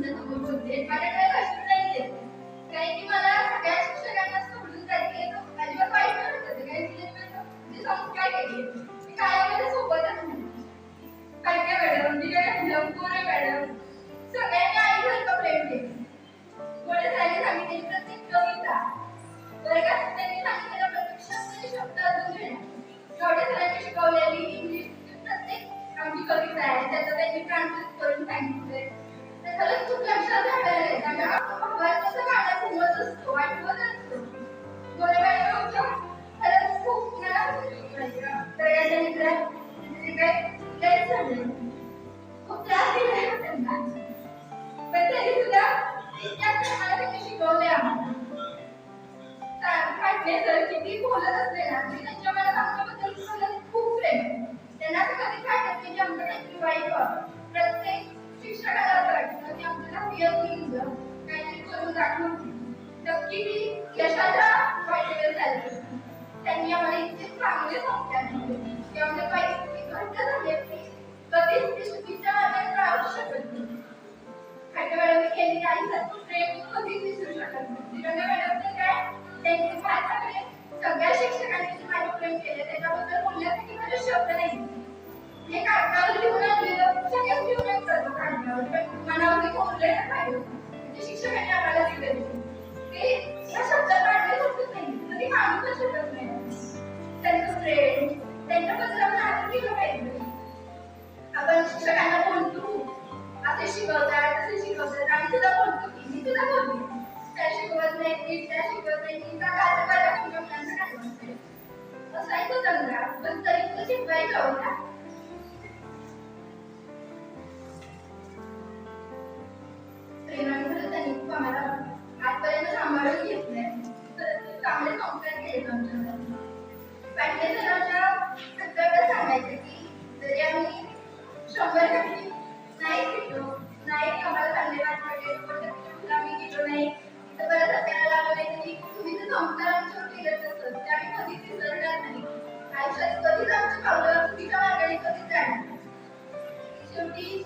तुमच्यासमोर बोलते. माझ्याकडे लक्ष नाही देत. कारण की मला सगळ्या शिक्षकांना सोडून जायचे अजिबात वाईट वाटत होते. कारण की म्हणजे संस्कार केले. मी कायम माझ्या सोबतच होते. कालके मॅडम, विजया मॅडम, गोरे मॅडम सगळ्यांनी आईसारखं प्रेम केलं. गोरे सरांनी सांगितलेली प्रत्येक कविता, वर्गात त्यांनी सांगितलेला प्रत्येक शब्द अजून घेणार. गोरे सरांनी शिकवलेली इंग्लिश प्रत्येक आमची कविता आहे त्याचं त्यांनी ट्रान्सलेट करून सांगितलंय. ते खरंच खूप लक्षात राहिलेलं आहे. त्यामुळे आपण कसं गाणं घुमत असतो, आठवत असतो. गोरे मॅडम आमच्या खरंच खूप मला सगळ्यांच्या मित्रात काय झालं खूप त्रास दिला त्यांना. पण तरी सुद्धा इतक्या प्रेमाने त्यांनी शिकवले आम्हाला. फाटले सर किती बोलत असले ना तरी त्यांच्या मनात आमच्याबद्दल खूप प्रेम आहे. त्यांना असं कधीच वाटत नाही की आमचं काहीतरी वाईट व्हावं. प्रत्येक शिक्षकाला असं वाटतं की आमच्याला प्रियसनी मुलं काहीतरी करून दाखवून नक्की मी यशाच्या वाटेवर चालले. त्यांनी आम्हाला इतके चांगले संस्कार दिले की आमच्या परिस्थिती घट्ट झाली असती कधीच ती चुकीच्या मार्गाने राहू शकत नाही. खाटे मॅडमने केलेली आईसारखं प्रेम कधीच विसरू शकत नाही. रंगा मॅडमने काय त्यांनी माझ्याकडे सगळ्या शिक्षकांनी जे माझे प्रेम केले त्याच्याबद्दल बोलण्यासाठी माझे शब्द नाही. हे कागदावर लिहून आणलेलं सगळ्यात लिहून करतो कागदावर पण मनावरती कोरले ना पाहिजे म्हणजे शिक्षकांनी आम्हाला दिलेले ते या शब्दात काढले शकत नाही कधी मानूच शकत नाही. त्यांचं प्रेम त्यांच्याबद्दल आपण आदर केलं पाहिजे. आपण शिक्षकांना बोलतो असे शिकवतात तसे शिकवतात आम्ही सुद्धा बोलतो की मी सुद्धा बोलते त्या शिकवत नाही ती त्या शिकवत नाही ती का तुमच्या मुलांना काय म्हणते असं ऐकू चांगला पण तरी तुला शिकवायचं होता. प्रेमाने खरं त्यांनी खूप आम्हाला आजपर्यंत सांभाळून घेतलंय. खरंच चांगले संस्कार केले आमच्याकडे. पाटील सरांच्या सगळ्याला सांगायचं की जरी आम्ही 100% नाही शिकलो नाही आम्हाला चांगले मार्क पडले पण आम्ही शिकलो नाही तर परत आपल्याला लागलं नाही तरी तुम्ही जे संस्कार आमच्यावर केलं तसं ते आम्ही कधीच विसरणार नाही. आयुष्यात कधीच आमच्या पावलं चुकीच्या मार्गाने कधीच जाणार नाही. शेवटी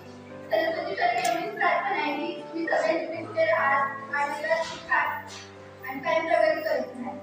सरस्वती चरणी एवढीच प्रार्थना आहे की तुम्ही सगळे कुठे कुठे राहात आणि शिका आणि काही प्रगती करत नाही.